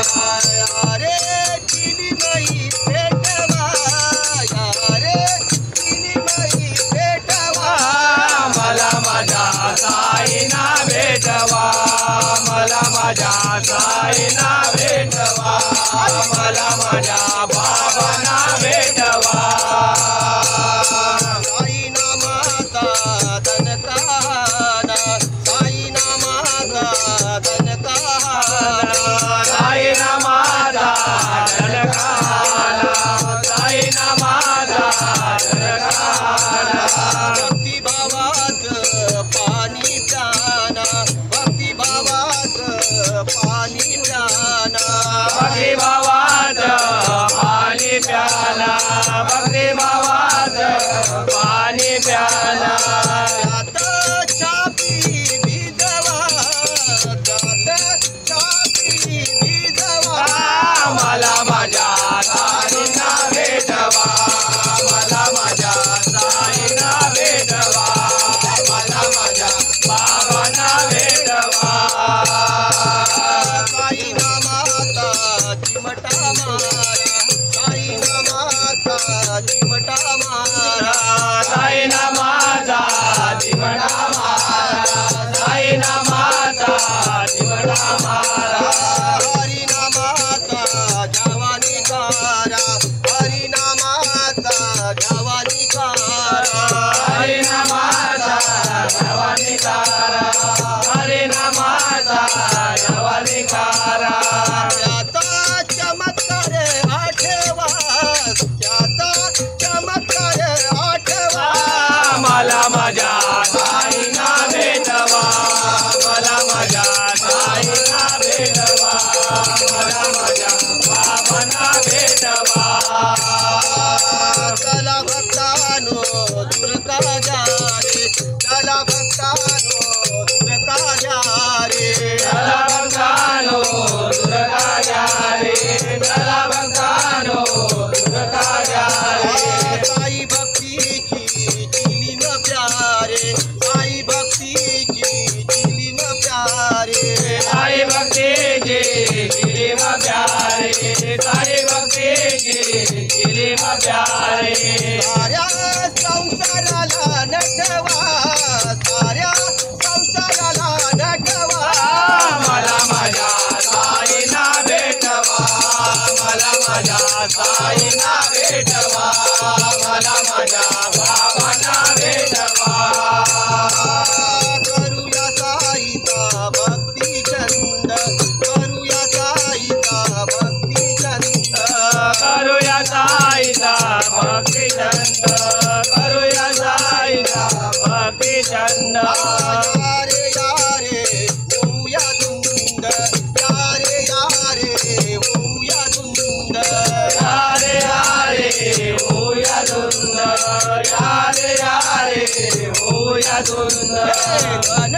अरे चिलीमयी भेटवा अरे चिलीमयी भेटवा मला माझ्या साईना भेटवा मला माझ्या साईना भेटवा मला माझ्या बाबांना भेटवा साई नामाचा दणकाना साई नामाचा दणकाना साई नामाचा दणकाना साई नामाचा दणकाना भक्तिभावात पाणी प्याना भक्तिभावात पाणी प्याना भक्ती भावात पाणी प्याला भक्ती भावात पाणी प्याला त्यात छापी भिजवा त्यात छापी भिजवा मला माझ्या साईना भेटवा मला माझ्या साईना भेटवा मला माझ्या बाबांना भेटवा साई नामाचा चिमटा मारा साई नामाचा चिमटा मारा साई नामाचा चिमटा मारा साई नामाचा चिमटा मारा हरी नामाचा जवानी कारा हरी नामाचा जवानी कारा हरी नामाचा जवानिकारा हरी नामाचा जवानिकारा त्याचा चमत्कार आठवा त्याचा चमत्कार आठवा मला माझ्या साईना भेटवा मला माझ्या साईना भेटवा मला माझ्या बाबांना भेटवा चला भक्तानो दूर का जा रे चला भक्तानो दूर का जा रे चला बंगानो दुर्गा या रे चला बंगानो दुर्गा या रे साई भक्तीची चिलीम प्यारे साई भक्तीची चिलीम प्यारे साई भक्तीची चिलीम प्यारे साई भक्तीची चिलीम प्यारे साऱ्या संसाराला नटवा साऱ्या संसाराला नटवा मला माझ्या साईना भेटवा मला माझ्या साईना भेटवा मला माझ्या बाबांना भेटवा करूया साईचा भक्ती छंद करूया साईचा भक्ती छंद करूया साईचा भक्ती छंद करूया साईचा भक्ती छंद यारे यारे होऊया धुंद यारे यारे होऊया धुंद यारे यारे होया धुंद यारे यारे होया धुंद मन